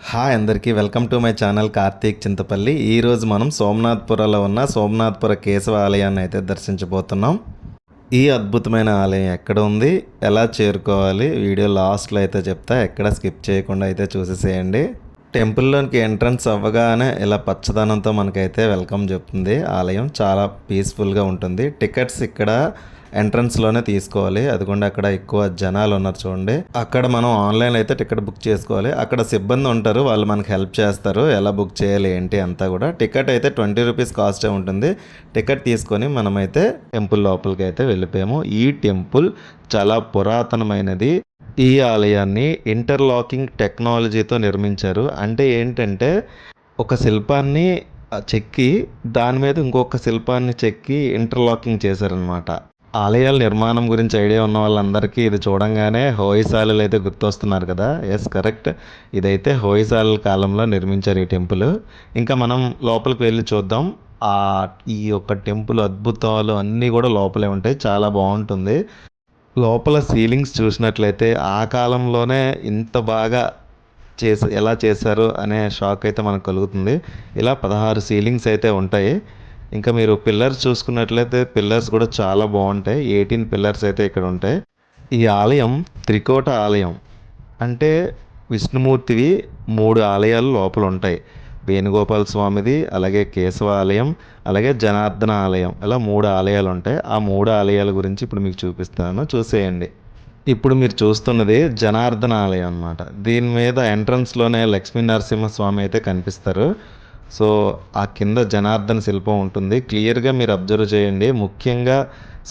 Hi అందరికీ welcome to my channel Karthik Chintapalli. ఈరోజు మనం సోమనాథ్పురలో ఉన్న సోమనాథ్పుర కేశవ ఆలయాన్ని అయితే దర్శించబోతున్నాం. ఈ అద్భుతమైన ఆలయం ఎక్కడ ఉంది, ఎలా చేరుకోవాలి, వీడియో లాస్ట్లో అయితే చెప్తా. ఎక్కడ స్కిప్ చేయకుండా అయితే చూసేసేయండి. టెంపుల్లోనికి ఎంట్రన్స్ అవ్వగానే ఇలా పచ్చదనంతో మనకైతే వెల్కమ్ చెప్తుంది. ఆలయం చాలా పీస్ఫుల్గా ఉంటుంది. టికెట్స్ ఇక్కడ ఎంట్రన్స్లోనే తీసుకోవాలి. అదిగోండి అక్కడ ఎక్కువ జనాలు ఉన్నారు చూడండి. అక్కడ మనం ఆన్లైన్ అయితే టికెట్ బుక్ చేసుకోవాలి. అక్కడ సిబ్బంది ఉంటారు, వాళ్ళు మనకి హెల్ప్ చేస్తారు ఎలా బుక్ చేయాలి ఏంటి అంతా కూడా. టికెట్ అయితే 20 రూపీస్ కాస్టే ఉంటుంది. టికెట్ తీసుకొని మనమైతే టెంపుల్ లోపలికి అయితే వెళ్ళిపోయాము. ఈ టెంపుల్ చాలా పురాతనమైనది. ఈ ఆలయాన్ని ఇంటర్లాకింగ్ టెక్నాలజీతో నిర్మించారు. అంటే ఏంటంటే ఒక శిల్పాన్ని చెక్కి దాని మీద ఇంకొక శిల్పాన్ని చెక్కి ఇంటర్లాకింగ్ చేశారనమాట. ఆలయాల నిర్మాణం గురించి ఐడియా ఉన్న వాళ్ళందరికీ ఇది చూడంగానే హోయసాలలు అయితే గుర్తొస్తున్నారు కదా. Yes, correct. ఇదైతే హోయసాలల కాలంలో నిర్మించారు ఈ టెంపుల్. ఇంకా మనం లోపలికి వెళ్ళి చూద్దాం. ఈ యొక్క టెంపుల్ అద్భుతాలు అన్నీ కూడా లోపలే ఉంటాయి. చాలా బాగుంటుంది. లోపల సీలింగ్స్ చూసినట్లయితే ఆ కాలంలోనే ఇంత బాగా ఎలా చేశారు అనే షాక్ అయితే మనకు కలుగుతుంది. ఇలా 16 సీలింగ్స్ అయితే ఉంటాయి. ఇంకా మీరు పిల్లర్స్ చూసుకున్నట్లయితే పిల్లర్స్ కూడా చాలా బాగుంటాయి. 18 పిల్లర్స్ అయితే ఇక్కడ ఉంటాయి. ఈ ఆలయం త్రికోట ఆలయం. అంటే విష్ణుమూర్తివి 3 ఆలయాలు లోపల ఉంటాయి. వేణుగోపాల స్వామిది, అలాగే కేశవ ఆలయం, అలాగే జనార్దన ఆలయం, ఇలా 3 ఆలయాలు ఉంటాయి. ఆ 3 ఆలయాల గురించి ఇప్పుడు మీకు చూపిస్తాను, చూసేయండి. ఇప్పుడు మీరు చూస్తున్నది జనార్దన ఆలయం అన్నమాట. దీని మీద ఎంట్రన్స్లోనే లక్ష్మీ నరసింహస్వామి అయితే కనిపిస్తారు. సో ఆ కింద జనార్దన శిల్పం ఉంటుంది. క్లియర్గా మీరు అబ్జర్వ్ చేయండి. ముఖ్యంగా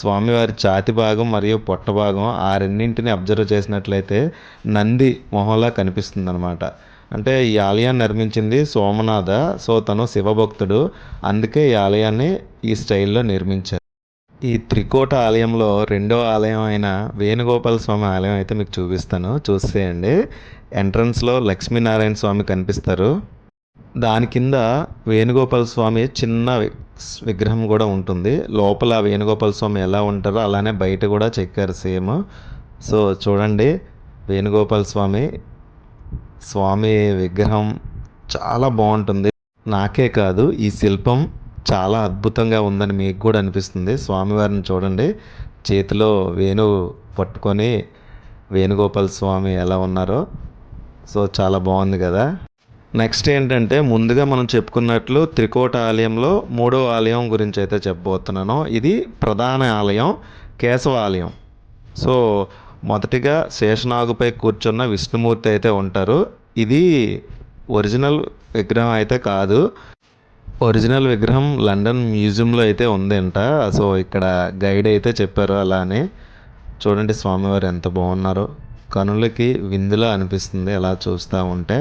స్వామివారి ఛాతి భాగం మరియు పొట్ట భాగం ఆ రెండింటిని అబ్జర్వ్ చేసినట్లయితే నంది మొహంలా కనిపిస్తుంది అనమాట. అంటే ఈ ఆలయాన్ని నిర్మించింది సోమనాథ. సో తను శివభక్తుడు, అందుకే ఈ ఆలయాన్ని ఈ స్టైల్లో నిర్మించారు. ఈ త్రికోట ఆలయంలో రెండో ఆలయం అయిన వేణుగోపాల స్వామి ఆలయం అయితే మీకు చూపిస్తాను, చూసేయండి. ఎంట్రన్స్లో లక్ష్మీనారాయణ స్వామి కనిపిస్తారు. దాని కింద వేణుగోపాల స్వామి చిన్న విగ్రహం కూడా ఉంటుంది. లోపల వేణుగోపాల స్వామి ఎలా ఉంటారో అలానే బయట కూడా చెక్కారు సేమ్. సో చూడండి, వేణుగోపాల స్వామి విగ్రహం చాలా బాగుంటుంది. నాకే కాదు, ఈ శిల్పం చాలా అద్భుతంగా ఉందని మీకు కూడా అనిపిస్తుంది. స్వామివారిని చూడండి, చేతిలో వేణువు పట్టుకొని వేణుగోపాల స్వామి ఎలా ఉన్నారో. సో చాలా బాగుంది కదా. నెక్స్ట్ ఏంటంటే ముందుగా మనం చెప్పుకున్నట్లు త్రికోట ఆలయంలో 3వ ఆలయం గురించి అయితే చెప్పబోతున్నాను. ఇది ప్రధాన ఆలయం, కేశవ ఆలయం. సో మొదటిగా శేషనాగుపై కూర్చున్న విష్ణుమూర్తి అయితే ఉంటారు. ఇది ఒరిజినల్ విగ్రహం అయితే కాదు. ఒరిజినల్ విగ్రహం లండన్ మ్యూజియంలో అయితే ఉందంట. సో ఇక్కడ గైడ్ అయితే చెప్పారు అలానే. చూడండి స్వామివారు ఎంత బాగున్నారో, కనులకి విందులా అనిపిస్తుంది అలా చూస్తూ ఉంటే.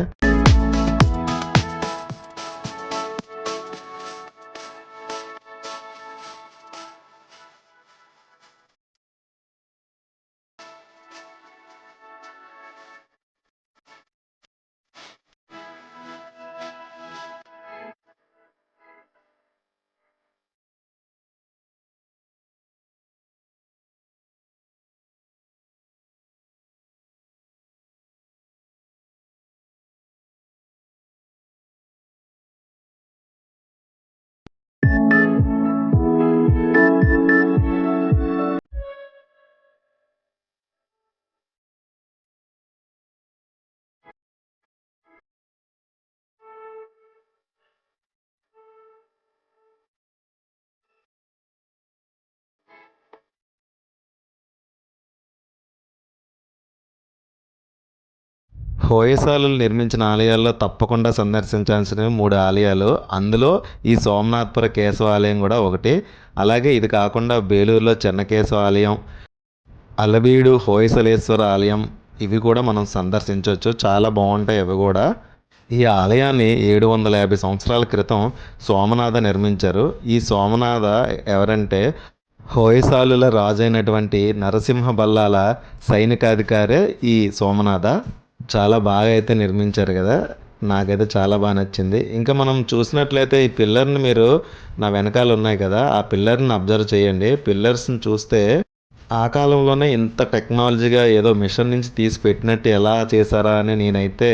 హోయసాలు నిర్మించిన ఆలయాల్లో తప్పకుండా సందర్శించాల్సినవి 3 ఆలయాలు. అందులో ఈ సోమనాథ్పుర కేశవ ఆలయం కూడా ఒకటి. అలాగే ఇది కాకుండా బేలూరులో చెన్నకేశవ ఆలయం, అలబీడు హోయసలేశ్వర ఆలయం, ఇవి కూడా మనం సందర్శించవచ్చు. చాలా బాగుంటాయి అవి కూడా. ఈ ఆలయాన్ని 750 సంవత్సరాల క్రితం సోమనాథ నిర్మించారు. ఈ సోమనాథ ఎవరంటే హోయసాలుల రాజైనటువంటి నరసింహ బల్లాల సైనికాధికారే ఈ సోమనాథ. చాలా బాగా అయితే నిర్మించారు కదా, నాకైతే చాలా బాగా నచ్చింది. ఇంకా మనం చూసినట్లయితే ఈ పిల్లర్ని మీరు నా వెనకాల ఉన్నాయి కదా, ఆ పిల్లర్ని అబ్జర్వ్ చేయండి. పిల్లర్స్ని చూస్తే ఆ కాలంలోనే ఇంత టెక్నాలజీగా ఏదో మిషన్ నుంచి తీసి పెట్టినట్టు ఎలా చేశారా అని నేనైతే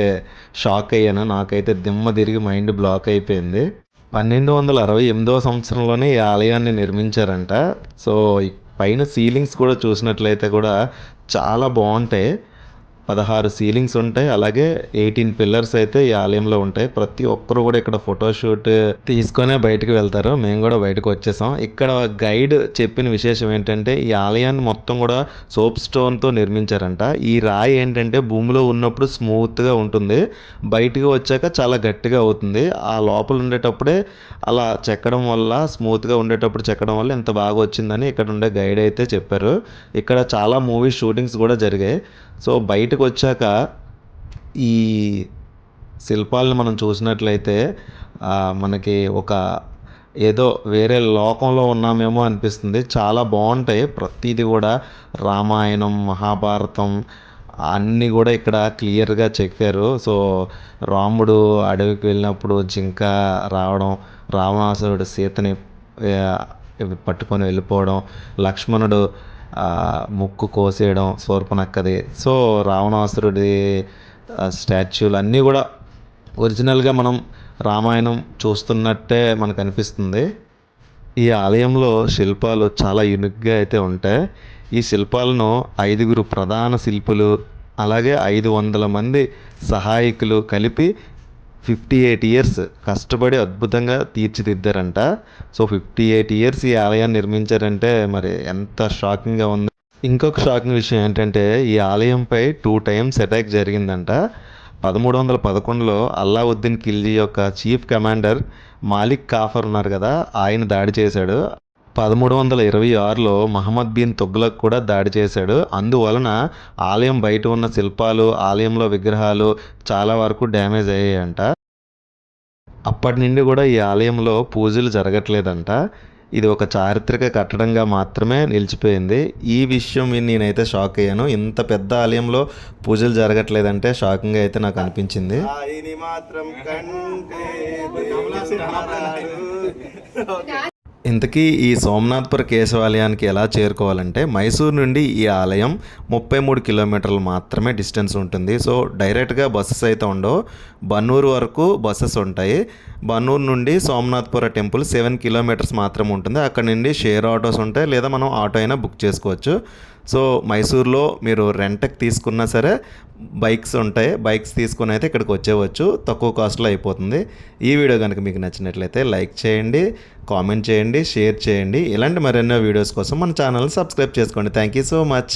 షాక్ అయ్యాను. నాకైతే దిమ్మ తిరిగి మైండ్ బ్లాక్ అయిపోయింది. 1268 సంవత్సరంలోనే ఈ ఆలయాన్ని నిర్మించారంట. సో, ఈ పైన సీలింగ్స్ కూడా చూసినట్లయితే కూడా చాలా బావుంటాయి. 16 సీలింగ్స్ ఉంటాయి. అలాగే 18 పిల్లర్స్ అయితే ఈ ఆలయంలో ఉంటాయి. ప్రతి ఒక్కరు కూడా ఇక్కడ ఫోటోషూట్ తీసుకొనే బయటికి వెళ్తారు. మేము కూడా బయటకు వచ్చేసాం. ఇక్కడ గైడ్ చెప్పిన విశేషం ఏంటంటే ఈ ఆలయాన్ని మొత్తం కూడా సోప్ స్టోన్‌తో నిర్మించారంట. ఈ రాయి ఏంటంటే భూమిలో ఉన్నప్పుడు స్మూత్‌గా ఉంటుంది. బయటికి వచ్చాక చాలా గట్టిగా అవుతుంది. ఆ లోపల ఉండేటప్పుడే అలా చెక్కడం వల్ల స్మూత్‌గా ఉండేటప్పుడు చెక్కడం వల్ల ఇంత బాగా వచ్చిందని ఇక్కడ ఉండే గైడ్ అయితే చెప్పారు. ఇక్కడ చాలా మూవీ షూటింగ్స్ కూడా జరిగాయి. సో, బయటకొచ్చాక ఈ శిల్పాలను మనం చూసినట్లయితే మనకి ఒక ఏదో వేరే లోకంలో ఉన్నామేమో అనిపిస్తుంది. చాలా బావుంటాయి. ప్రతీది గూడా రామాయణం, మహాభారతం అన్నీ గూడా ఇక్కడ క్లియర్‌గా చెక్కారు. సో, రాముడు అడవికి వెళ్ళినప్పుడు జింక రావడం, రావణాసురుడు సీతని పట్టుకొని వెళ్ళిపోవడం, లక్ష్మణుడు ముక్కు కోసేయడం శూర్పణఖది. సో, రావణాసురుడి స్టాచ్యూలు అన్నీ కూడా ఒరిజినల్గా మనం రామాయణం చూస్తున్నట్టే మనకు అనిపిస్తుంది. ఈ ఆలయంలో శిల్పాలు చాలా యూనిక్గా అయితే ఉంటాయి. ఈ శిల్పాలను 5గురు ప్రధాన శిల్పులు అలాగే 500 మంది సహాయకులు కలిపి 58 ఇయర్స్ కష్టపడి అద్భుతంగా తీర్చిదిద్దారంట. సో, 58 ఇయర్స్ ఈ ఆలయాన్ని నిర్మించారంటే మరి ఎంత షాకింగ్‌గా ఉంది. ఇంకొక షాకింగ్ విషయం ఏంటంటే ఈ ఆలయంపై 2 టైమ్స్ అటాక్ జరిగిందంట. 1311లో అల్లావుద్దీన్ ఖిల్జీ యొక్క చీఫ్ కమాండర్ మాలిక్ కాఫర్ ఉన్నారు కదా! ఆయన దాడి చేశాడు. 1326లో మహమ్మద్ బిన్ తుగ్లక్ కూడా దాడి చేశాడు. అందువలన ఆలయం బయట ఉన్న శిల్పాలు, ఆలయంలో విగ్రహాలు చాలా వరకు డ్యామేజ్ అయ్యాయంట. అప్పటి నుండి కూడా ఈ ఆలయంలో పూజలు జరగట్లేదంట. ఇది ఒక చారిత్రక కట్టడంగా మాత్రమే నిలిచిపోయింది. ఈ విషయం విని నేనైతే షాక్ అయ్యాను. ఇంత పెద్ద ఆలయంలో పూజలు జరగట్లేదంటే షాకింగ్‌గా అయితే నాకు అనిపించింది. ఇంతకీ ఈ సోమనాథ్‌పుర కేశవాలయానికి ఎలా చేరుకోవాలంటే మైసూర్ నుండి ఈ ఆలయం 33 కిలోమీటర్లు మాత్రమే డిస్టెన్స్ ఉంటుంది. సో, డైరెక్ట్‌గా బస్సెస్ అయితే ఉండవు. బన్నూరు వరకు బస్సెస్ ఉంటాయి. బన్నూరు నుండి సోమనాథ్‌పుర టెంపుల్ 7 కిలోమీటర్స్ మాత్రమే ఉంటుంది. అక్కడ నుండి షేర్ ఆటోస్ ఉంటాయి లేదా మనం ఆటో అయినా బుక్ చేసుకోవచ్చు. సో, మైసూర్లో మీరు రెంట్‌కి తీసుకున్నా సరే బైక్స్ ఉంటాయి. బైక్స్ తీసుకొని అయితే ఇక్కడికి వచ్చేయవచ్చు. తక్కువ కాస్ట్‌లో అయిపోతుంది. ఈ వీడియో కనుక మీకు నచ్చినట్లయితే లైక్ చేయండి, కామెంట్ చేయండి, షేర్ చేయండి. ఇలాంటి మరెన్నో వీడియోస్ కోసం మన ఛానల్‌ని సబ్స్క్రైబ్ చేసుకోండి. Thank you so much.